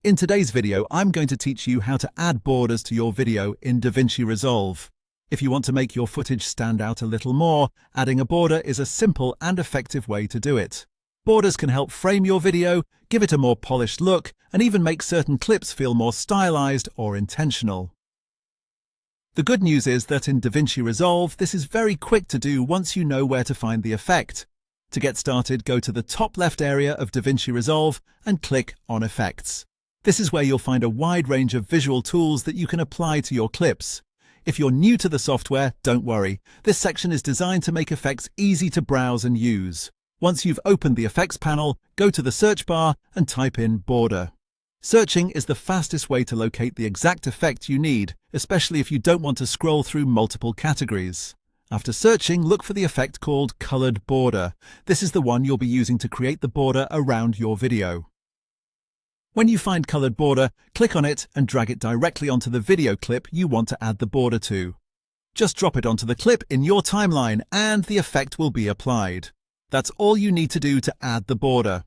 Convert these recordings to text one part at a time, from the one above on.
In today's video, I'm going to teach you how to add borders to your video in DaVinci Resolve. If you want to make your footage stand out a little more, adding a border is a simple and effective way to do it. Borders can help frame your video, give it a more polished look, and even make certain clips feel more stylized or intentional. The good news is that in DaVinci Resolve, this is very quick to do once you know where to find the effect. To get started, go to the top left area of DaVinci Resolve and click on Effects. This is where you'll find a wide range of visual tools that you can apply to your clips. If you're new to the software, don't worry. This section is designed to make effects easy to browse and use. Once you've opened the Effects panel, go to the search bar and type in Border. Searching is the fastest way to locate the exact effect you need, especially if you don't want to scroll through multiple categories. After searching, look for the effect called Colored Border. This is the one you'll be using to create the border around your video. When you find Colored Border, click on it and drag it directly onto the video clip you want to add the border to. Just drop it onto the clip in your timeline and the effect will be applied. That's all you need to do to add the border.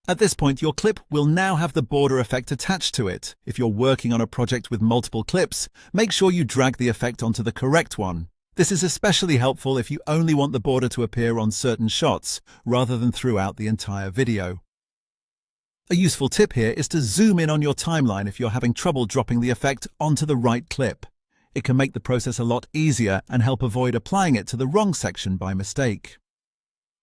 At this point, your clip will now have the border effect attached to it. If you're working on a project with multiple clips, make sure you drag the effect onto the correct one. This is especially helpful if you only want the border to appear on certain shots, rather than throughout the entire video. A useful tip here is to zoom in on your timeline if you're having trouble dropping the effect onto the right clip. It can make the process a lot easier and help avoid applying it to the wrong section by mistake.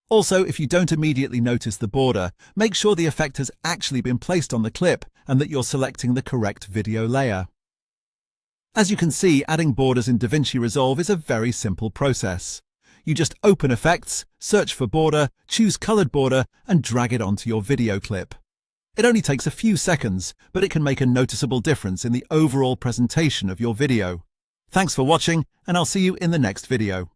Also, if you don't immediately notice the border, make sure the effect has actually been placed on the clip and that you're selecting the correct video layer. As you can see, adding borders in DaVinci Resolve is a very simple process. You just open Effects, search for Border, choose Colored Border, and drag it onto your video clip. It only takes a few seconds, but it can make a noticeable difference in the overall presentation of your video. Thanks for watching, and I'll see you in the next video.